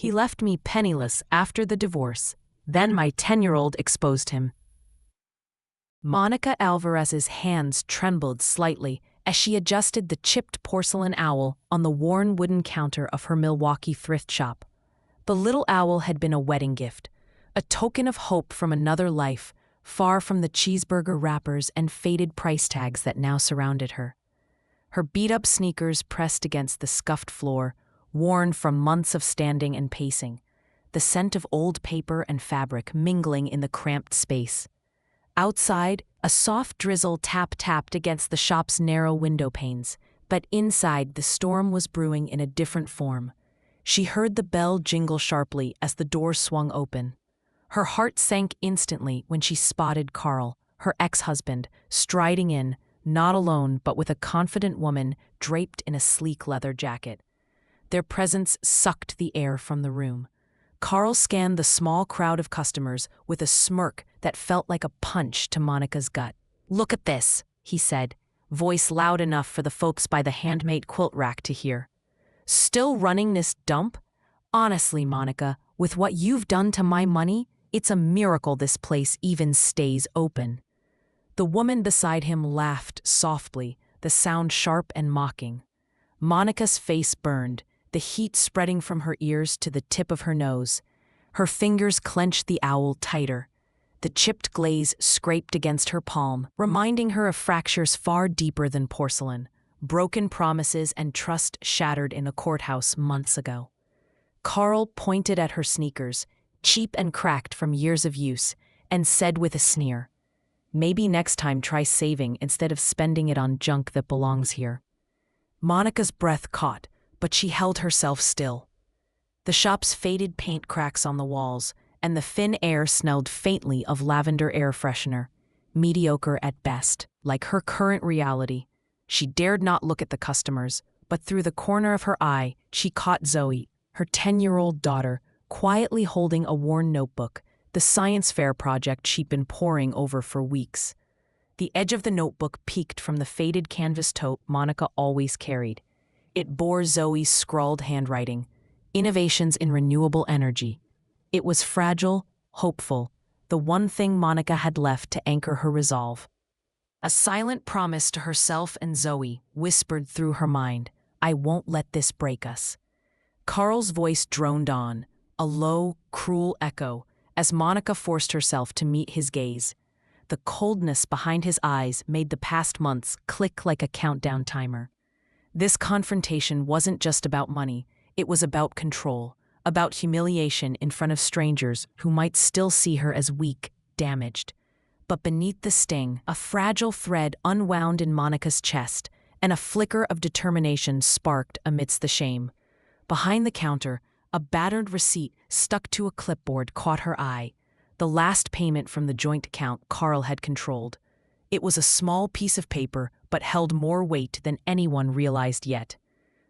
He left me penniless after the divorce. Then my 10-year-old exposed him. Monica Alvarez's hands trembled slightly as she adjusted the chipped porcelain owl on the worn wooden counter of her Milwaukee thrift shop. The little owl had been a wedding gift, a token of hope from another life, far from the cheeseburger wrappers and faded price tags that now surrounded her. Her beat-up sneakers pressed against the scuffed floor, worn from months of standing and pacing, the scent of old paper and fabric mingling in the cramped space. Outside, a soft drizzle tap-tapped against the shop's narrow window panes, but inside the storm was brewing in a different form. She heard the bell jingle sharply as the door swung open. Her heart sank instantly when she spotted Carl, her ex-husband, striding in, not alone but with a confident woman draped in a sleek leather jacket. Their presence sucked the air from the room. Carl scanned the small crowd of customers with a smirk that felt like a punch to Monica's gut. "Look at this," he said, voice loud enough for the folks by the handmade quilt rack to hear. "Still running this dump? Honestly, Monica, with what you've done to my money, it's a miracle this place even stays open." The woman beside him laughed softly, the sound sharp and mocking. Monica's face burned, the heat spreading from her ears to the tip of her nose. Her fingers clenched the owl tighter. The chipped glaze scraped against her palm, reminding her of fractures far deeper than porcelain, broken promises and trust shattered in a courthouse months ago. Carl pointed at her sneakers, cheap and cracked from years of use, and said with a sneer, "Maybe next time try saving instead of spending it on junk that belongs here." Monica's breath caught, but she held herself still. The shop's faded paint cracks on the walls, and the thin air smelled faintly of lavender air freshener, mediocre at best, like her current reality. She dared not look at the customers, but through the corner of her eye, she caught Zoe, her 10-year-old daughter, quietly holding a worn notebook, the science fair project she'd been poring over for weeks. The edge of the notebook peeked from the faded canvas tote Monica always carried. It bore Zoe's scrawled handwriting, "Innovations in Renewable Energy." It was fragile, hopeful, the one thing Monica had left to anchor her resolve. A silent promise to herself and Zoe whispered through her mind, "I won't let this break us." Carl's voice droned on, a low, cruel echo, as Monica forced herself to meet his gaze. The coldness behind his eyes made the past months click like a countdown timer. This confrontation wasn't just about money, it was about control, about humiliation in front of strangers who might still see her as weak, damaged. But beneath the sting, a fragile thread unwound in Monica's chest, and a flicker of determination sparked amidst the shame. Behind the counter, a battered receipt stuck to a clipboard caught her eye, the last payment from the joint account Carl had controlled. It was a small piece of paper, but held more weight than anyone realized yet.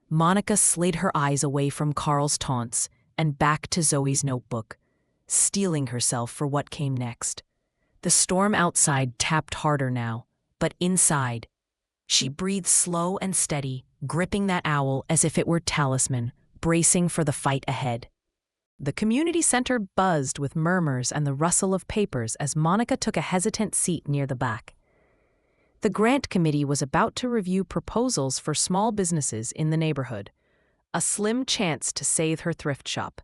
Monica slid her eyes away from Carl's taunts and back to Zoe's notebook, steeling herself for what came next. The storm outside tapped harder now, but inside, she breathed slow and steady, gripping that owl as if it were talisman, bracing for the fight ahead. The community center buzzed with murmurs and the rustle of papers as Monica took a hesitant seat near the back. The grant committee was about to review proposals for small businesses in the neighborhood, a slim chance to save her thrift shop.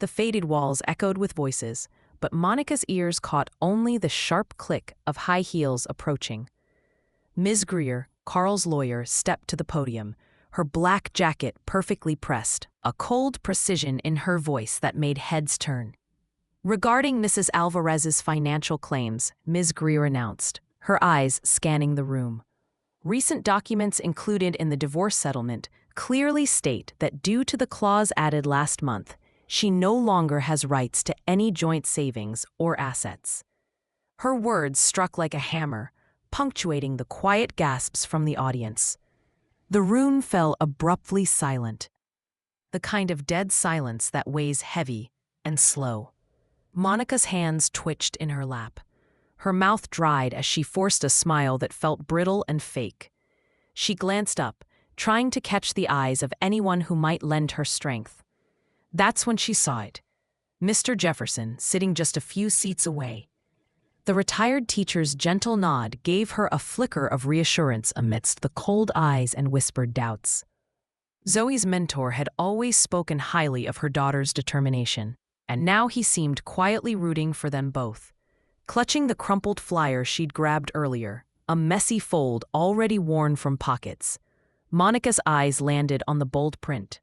The faded walls echoed with voices, but Monica's ears caught only the sharp click of high heels approaching. Ms. Greer, Carl's lawyer, stepped to the podium, her black jacket perfectly pressed, a cold precision in her voice that made heads turn. "Regarding Mrs. Alvarez's financial claims," Ms. Greer announced, her eyes scanning the room. "Recent documents included in the divorce settlement clearly state that due to the clause added last month, she no longer has rights to any joint savings or assets." Her words struck like a hammer, punctuating the quiet gasps from the audience. The room fell abruptly silent, the kind of dead silence that weighs heavy and slow. Monica's hands twitched in her lap. Her mouth dried as she forced a smile that felt brittle and fake. She glanced up, trying to catch the eyes of anyone who might lend her strength. That's when she saw it. Mr. Jefferson, sitting just a few seats away. The retired teacher's gentle nod gave her a flicker of reassurance amidst the cold eyes and whispered doubts. Zoe's mentor had always spoken highly of her daughter's determination, and now he seemed quietly rooting for them both. Clutching the crumpled flyer she'd grabbed earlier, a messy fold already worn from pockets, Monica's eyes landed on the bold print.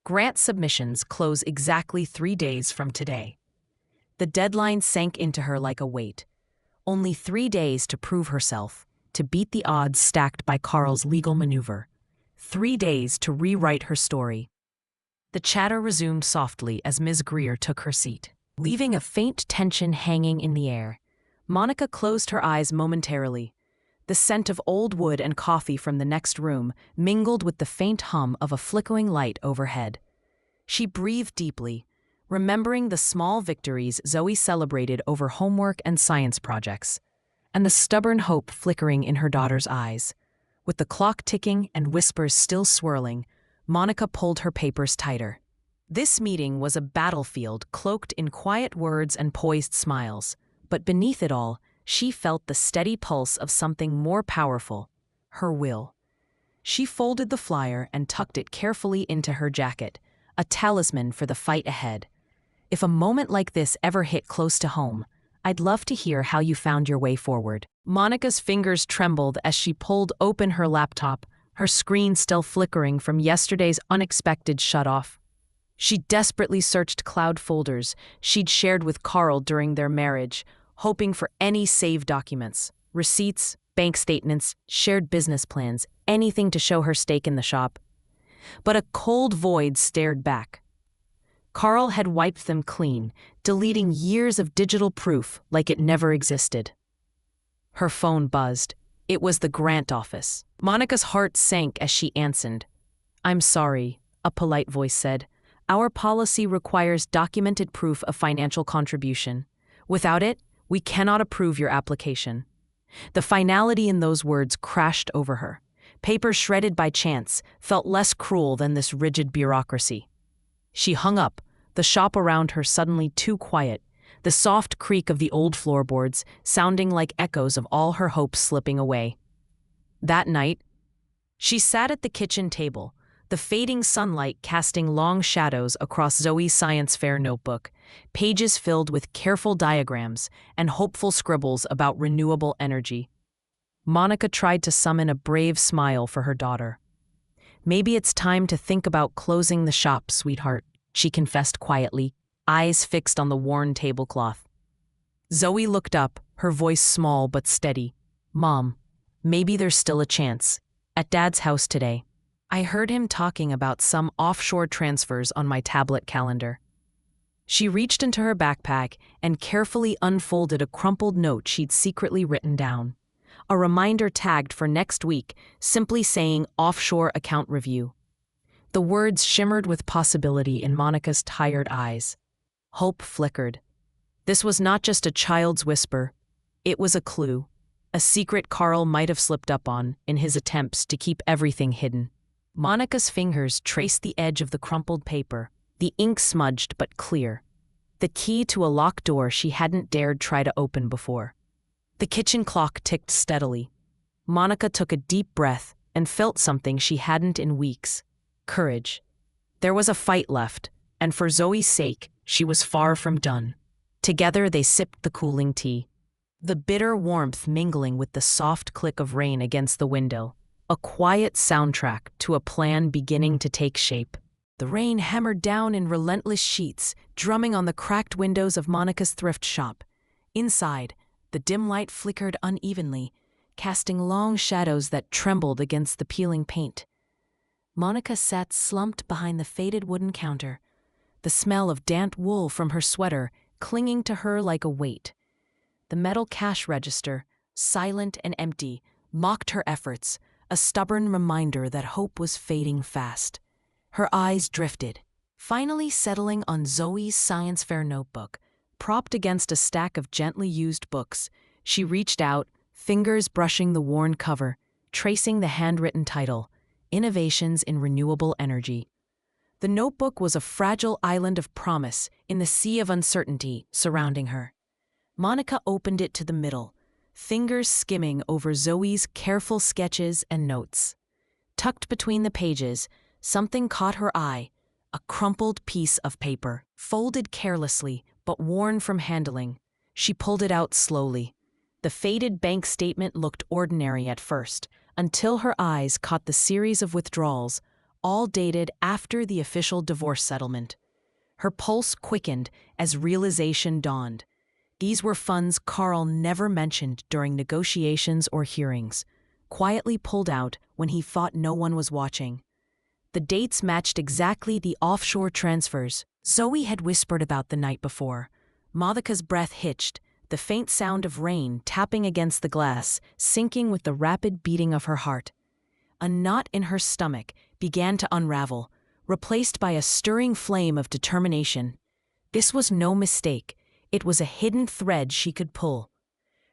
Grant submissions close exactly 3 days from today. The deadline sank into her like a weight. Only 3 days to prove herself, to beat the odds stacked by Carl's legal maneuver. 3 days to rewrite her story. The chatter resumed softly as Ms. Greer took her seat, leaving a faint tension hanging in the air. Monica closed her eyes momentarily. The scent of old wood and coffee from the next room mingled with the faint hum of a flickering light overhead. She breathed deeply, remembering the small victories Zoe celebrated over homework and science projects, and the stubborn hope flickering in her daughter's eyes. With the clock ticking and whispers still swirling, Monica pulled her papers tighter. This meeting was a battlefield cloaked in quiet words and poised smiles, but beneath it all, she felt the steady pulse of something more powerful, her will. She folded the flyer and tucked it carefully into her jacket, a talisman for the fight ahead. If a moment like this ever hit close to home, I'd love to hear how you found your way forward. Monica's fingers trembled as she pulled open her laptop, her screen still flickering from yesterday's unexpected shut-off. She desperately searched cloud folders she'd shared with Carl during their marriage, hoping for any saved documents, receipts, bank statements, shared business plans, anything to show her stake in the shop. But a cold void stared back. Carl had wiped them clean, deleting years of digital proof like it never existed. Her phone buzzed. It was the Grant office. Monica's heart sank as she answered. "I'm sorry," a polite voice said. "Our policy requires documented proof of financial contribution. Without it, we cannot approve your application." The finality in those words crashed over her. Paper shredded by chance felt less cruel than this rigid bureaucracy. She hung up, the shop around her suddenly too quiet, the soft creak of the old floorboards sounding like echoes of all her hopes slipping away. That night, she sat at the kitchen table, the fading sunlight casting long shadows across Zoe's science fair notebook, pages filled with careful diagrams and hopeful scribbles about renewable energy. Monica tried to summon a brave smile for her daughter. "Maybe it's time to think about closing the shop, sweetheart," she confessed quietly, eyes fixed on the worn tablecloth. Zoe looked up, her voice small but steady. "Mom, maybe there's still a chance. At Dad's house today, I heard him talking about some offshore transfers on my tablet calendar." She reached into her backpack and carefully unfolded a crumpled note she'd secretly written down. A reminder tagged for next week, simply saying offshore account review. The words shimmered with possibility in Monica's tired eyes. Hope flickered. This was not just a child's whisper. It was a clue, a secret Carl might have slipped up on in his attempts to keep everything hidden. Monica's fingers traced the edge of the crumpled paper, the ink smudged but clear. The key to a locked door she hadn't dared try to open before. The kitchen clock ticked steadily. Monica took a deep breath and felt something she hadn't in weeks. Courage. There was a fight left, and for Zoe's sake, she was far from done. Together they sipped the cooling tea, the bitter warmth mingling with the soft click of rain against the window, a quiet soundtrack to a plan beginning to take shape. The rain hammered down in relentless sheets, drumming on the cracked windows of Monica's thrift shop. Inside, the dim light flickered unevenly, casting long shadows that trembled against the peeling paint. Monica sat slumped behind the faded wooden counter, the smell of damp wool from her sweater clinging to her like a weight. The metal cash register, silent and empty, mocked her efforts, a stubborn reminder that hope was fading fast. Her eyes drifted, finally settling on Zoe's science fair notebook. Propped against a stack of gently used books, she reached out, fingers brushing the worn cover, tracing the handwritten title, Innovations in Renewable Energy. The notebook was a fragile island of promise in the sea of uncertainty surrounding her. Monica opened it to the middle, fingers skimming over Zoe's careful sketches and notes. Tucked between the pages, something caught her eye, a crumpled piece of paper, folded carelessly but worn from handling. She pulled it out slowly. The faded bank statement looked ordinary at first, until her eyes caught the series of withdrawals, all dated after the official divorce settlement. Her pulse quickened as realization dawned. These were funds Carl never mentioned during negotiations or hearings, quietly pulled out when he thought no one was watching. The dates matched exactly the offshore transfers Zoe had whispered about the night before. Monica's breath hitched, the faint sound of rain tapping against the glass syncing with the rapid beating of her heart. A knot in her stomach began to unravel, replaced by a stirring flame of determination. This was no mistake. It was a hidden thread she could pull.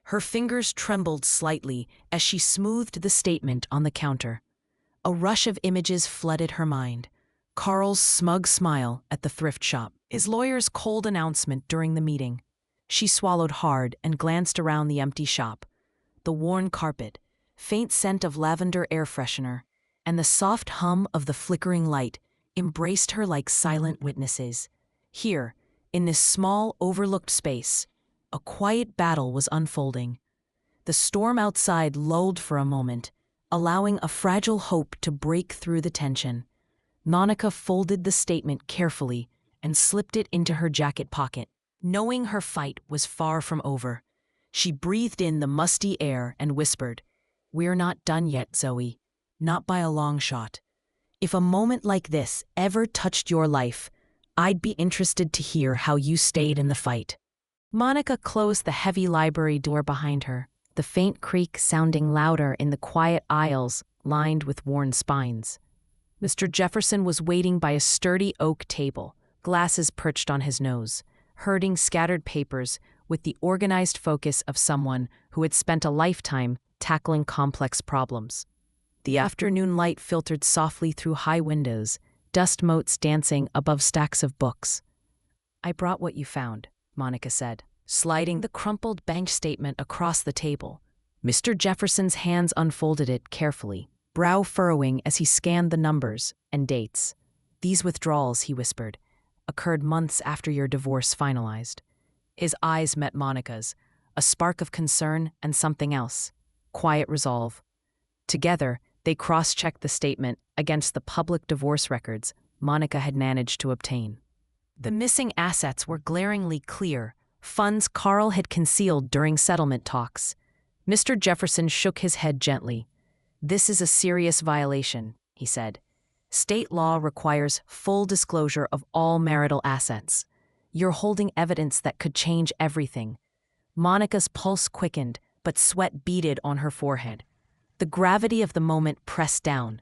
Her fingers trembled slightly as she smoothed the statement on the counter. A rush of images flooded her mind. Carl's smug smile at the thrift shop, his lawyer's cold announcement during the meeting. She swallowed hard and glanced around the empty shop. The worn carpet, faint scent of lavender air freshener, and the soft hum of the flickering light embraced her like silent witnesses. Here, in this small, overlooked space, a quiet battle was unfolding. The storm outside lulled for a moment, allowing a fragile hope to break through the tension. Monica folded the statement carefully and slipped it into her jacket pocket. Knowing her fight was far from over, she breathed in the musty air and whispered, "We're not done yet, Zoe. Not by a long shot. If a moment like this ever touched your life, I'd be interested to hear how you stayed in the fight." Monica closed the heavy library door behind her, the faint creak sounding louder in the quiet aisles lined with worn spines. Mr. Jefferson was waiting by a sturdy oak table, glasses perched on his nose, herding scattered papers with the organized focus of someone who had spent a lifetime tackling complex problems. The afternoon light filtered softly through high windows, dust motes dancing above stacks of books. "I brought what you found," Monica said, sliding the crumpled bank statement across the table. Mr. Jefferson's hands unfolded it carefully, brow furrowing as he scanned the numbers and dates. "These withdrawals," he whispered, "occurred months after your divorce finalized." His eyes met Monica's, a spark of concern and something else, quiet resolve. Together, they cross-checked the statement against the public divorce records Monica had managed to obtain. The missing assets were glaringly clear, funds Carl had concealed during settlement talks. Mr. Jefferson shook his head gently. "This is a serious violation," he said. "State law requires full disclosure of all marital assets. You're holding evidence that could change everything." Monica's pulse quickened, but sweat beaded on her forehead. The gravity of the moment pressed down.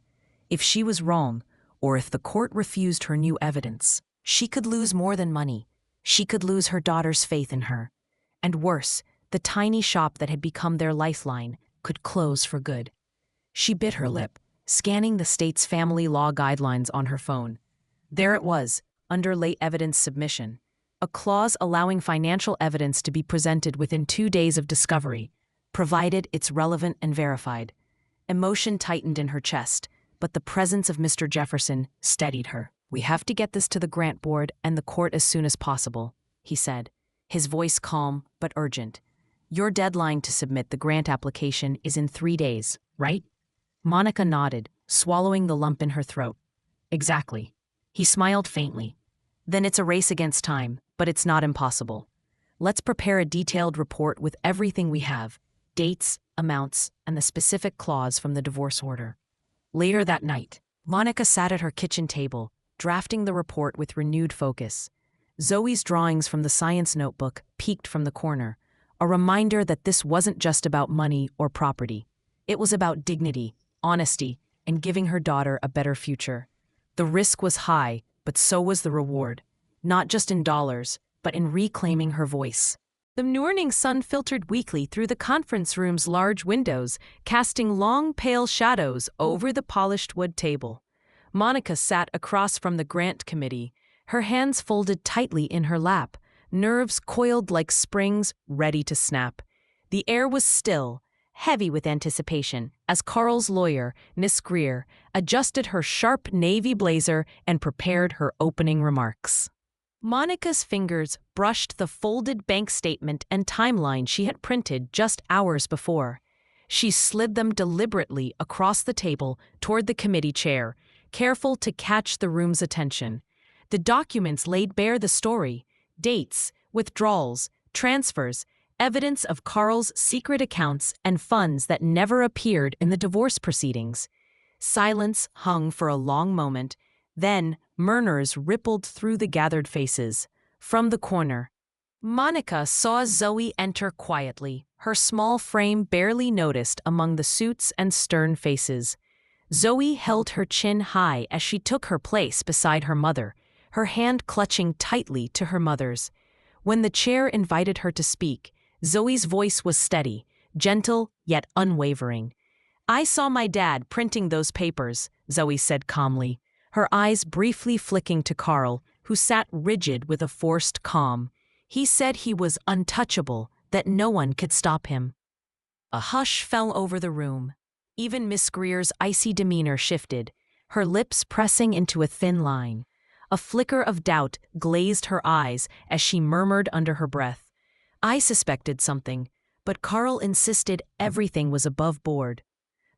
If she was wrong, or if the court refused her new evidence, she could lose more than money. She could lose her daughter's faith in her. And worse, the tiny shop that had become their lifeline could close for good. She bit her lip, scanning the state's family law guidelines on her phone. There it was, under late evidence submission, a clause allowing financial evidence to be presented within 2 days of discovery, provided it's relevant and verified. Emotion tightened in her chest, but the presence of Mr. Jefferson steadied her. "We have to get this to the grant board and the court as soon as possible," he said, his voice calm but urgent. "Your deadline to submit the grant application is in 3 days, right?" Monica nodded, swallowing the lump in her throat. "Exactly." He smiled faintly. "Then it's a race against time, but it's not impossible. Let's prepare a detailed report with everything we have, dates, amounts, and the specific clause from the divorce order." Later that night, Monica sat at her kitchen table, drafting the report with renewed focus. Zoe's drawings from the science notebook peeked from the corner, a reminder that this wasn't just about money or property. It was about dignity, honesty, and giving her daughter a better future. The risk was high, but so was the reward, not just in dollars, but in reclaiming her voice. The morning sun filtered weakly through the conference room's large windows, casting long, pale shadows over the polished wood table. Monica sat across from the grant committee, her hands folded tightly in her lap, nerves coiled like springs ready to snap. The air was still, heavy with anticipation, as Carl's lawyer, Miss Greer, adjusted her sharp navy blazer and prepared her opening remarks. Monica's fingers brushed the folded bank statement and timeline she had printed just hours before. She slid them deliberately across the table toward the committee chair, careful to catch the room's attention. The documents laid bare the story: dates, withdrawals, transfers, evidence of Carl's secret accounts and funds that never appeared in the divorce proceedings. Silence hung for a long moment, then murmurs rippled through the gathered faces. From the corner, Monica saw Zoe enter quietly, her small frame barely noticed among the suits and stern faces. Zoe held her chin high as she took her place beside her mother, her hand clutching tightly to her mother's. When the chair invited her to speak, Zoe's voice was steady, gentle yet unwavering. "I saw my dad printing those papers," Zoe said calmly, her eyes briefly flicking to Carl, who sat rigid with a forced calm. "He said he was untouchable, that no one could stop him." A hush fell over the room. Even Miss Greer's icy demeanor shifted, her lips pressing into a thin line. A flicker of doubt glazed her eyes as she murmured under her breath, "I suspected something, but Carl insisted everything was above board."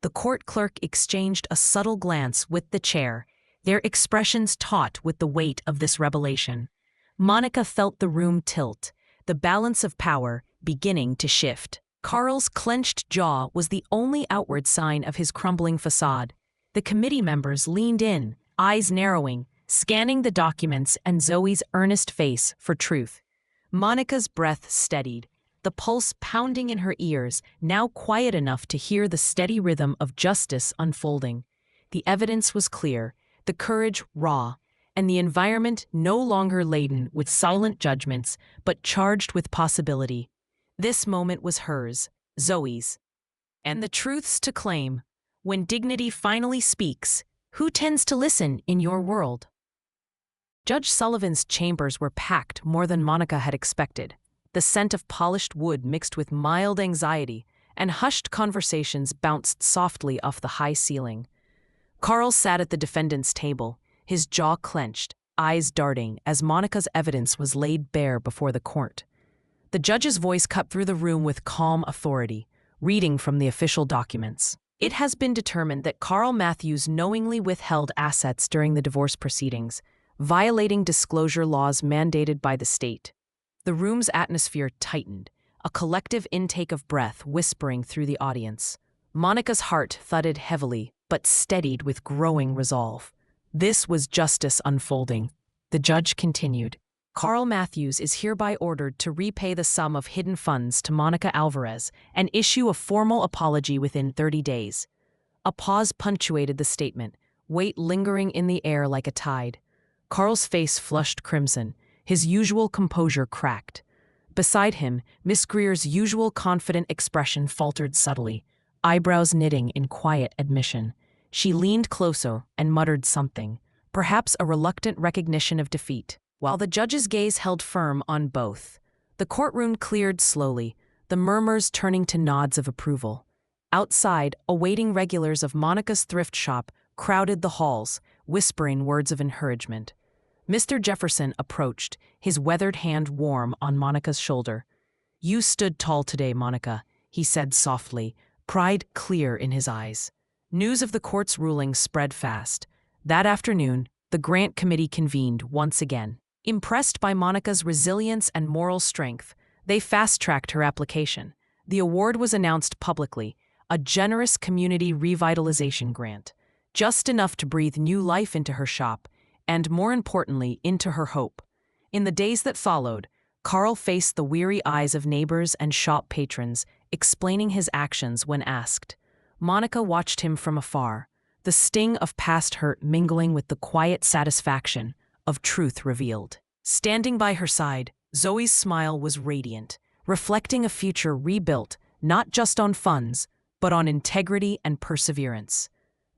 The court clerk exchanged a subtle glance with the chair, their expressions taut with the weight of this revelation. Monica felt the room tilt, the balance of power beginning to shift. Carl's clenched jaw was the only outward sign of his crumbling facade. The committee members leaned in, eyes narrowing, scanning the documents and Zoe's earnest face for truth. Monica's breath steadied, the pulse pounding in her ears, now quiet enough to hear the steady rhythm of justice unfolding. The evidence was clear, the courage raw, and the environment no longer laden with silent judgments, but charged with possibility. This moment was hers, Zoe's. And the truths to claim. When dignity finally speaks, who tends to listen in your world? Judge Sullivan's chambers were packed more than Monica had expected. The scent of polished wood mixed with mild anxiety, and hushed conversations bounced softly off the high ceiling. Carl sat at the defendant's table, his jaw clenched, eyes darting as Monica's evidence was laid bare before the court. The judge's voice cut through the room with calm authority, reading from the official documents. "It has been determined that Carl Matthews knowingly withheld assets during the divorce proceedings, violating disclosure laws mandated by the state." The room's atmosphere tightened, a collective intake of breath whispering through the audience. Monica's heart thudded heavily, but steadied with growing resolve. This was justice unfolding. The judge continued. "Carl Matthews is hereby ordered to repay the sum of hidden funds to Monica Alvarez and issue a formal apology within 30 days. A pause punctuated the statement, weight lingering in the air like a tide. Carl's face flushed crimson, his usual composure cracked. Beside him, Miss Greer's usual confident expression faltered subtly, eyebrows knitting in quiet admission. She leaned closer and muttered something, perhaps a reluctant recognition of defeat, while the judge's gaze held firm on both. The courtroom cleared slowly, the murmurs turning to nods of approval. Outside, awaiting regulars of Monica's thrift shop crowded the halls, whispering words of encouragement. Mr. Jefferson approached, his weathered hand warm on Monica's shoulder. "You stood tall today, Monica," he said softly, pride clear in his eyes. News of the court's ruling spread fast. That afternoon, the grant committee convened once again. Impressed by Monica's resilience and moral strength, they fast-tracked her application. The award was announced publicly, a generous community revitalization grant, just enough to breathe new life into her shop, and more importantly, into her hope. In the days that followed, Carl faced the weary eyes of neighbors and shop patrons, explaining his actions when asked. Monica watched him from afar, the sting of past hurt mingling with the quiet satisfaction of truth revealed. Standing by her side, Zoe's smile was radiant, reflecting a future rebuilt not just on funds, but on integrity and perseverance.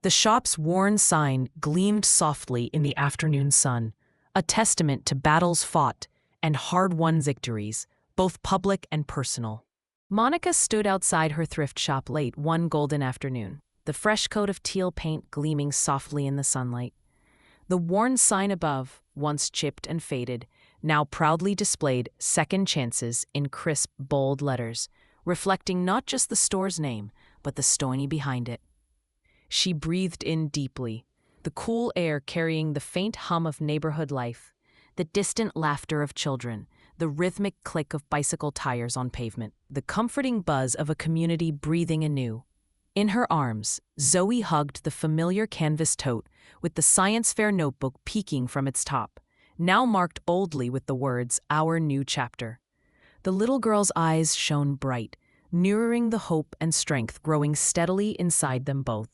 The shop's worn sign gleamed softly in the afternoon sun, a testament to battles fought and hard-won victories, both public and personal. Monica stood outside her thrift shop late one golden afternoon, the fresh coat of teal paint gleaming softly in the sunlight. The worn sign above, once chipped and faded, now proudly displayed "Second Chances" in crisp, bold letters, reflecting not just the store's name, but the story behind it. She breathed in deeply, the cool air carrying the faint hum of neighborhood life, the distant laughter of children, the rhythmic click of bicycle tires on pavement, the comforting buzz of a community breathing anew. In her arms, Zoe hugged the familiar canvas tote with the science fair notebook peeking from its top, now marked boldly with the words, "Our New Chapter." The little girl's eyes shone bright, mirroring the hope and strength growing steadily inside them both.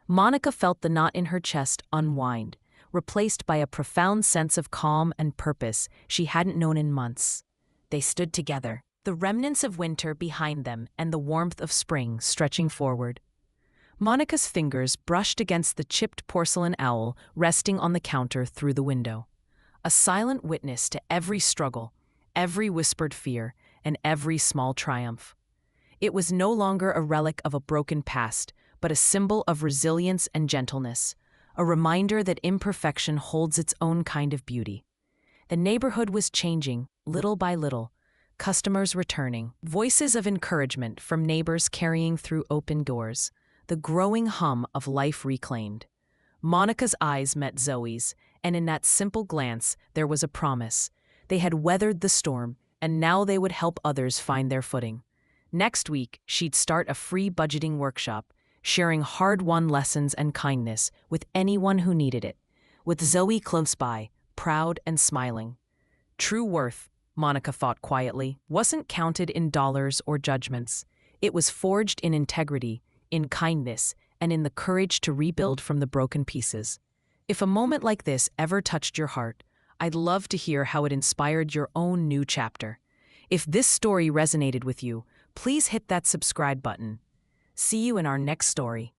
Monica felt the knot in her chest unwind, replaced by a profound sense of calm and purpose she hadn't known in months. They stood together, the remnants of winter behind them and the warmth of spring stretching forward. Monica's fingers brushed against the chipped porcelain owl resting on the counter through the window, a silent witness to every struggle, every whispered fear, and every small triumph. It was no longer a relic of a broken past, but a symbol of resilience and gentleness, a reminder that imperfection holds its own kind of beauty. The neighborhood was changing, little by little, customers returning, voices of encouragement from neighbors carrying through open doors, the growing hum of life reclaimed. Monica's eyes met Zoe's, and in that simple glance there was a promise. They had weathered the storm, and now they would help others find their footing. Next week, she'd start a free budgeting workshop, sharing hard-won lessons and kindness with anyone who needed it, with Zoe close by, proud and smiling. True worth, Monica thought quietly, wasn't counted in dollars or judgments. It was forged in integrity, in kindness, and in the courage to rebuild from the broken pieces. If a moment like this ever touched your heart, I'd love to hear how it inspired your own new chapter. If this story resonated with you, please hit that subscribe button. See you in our next story.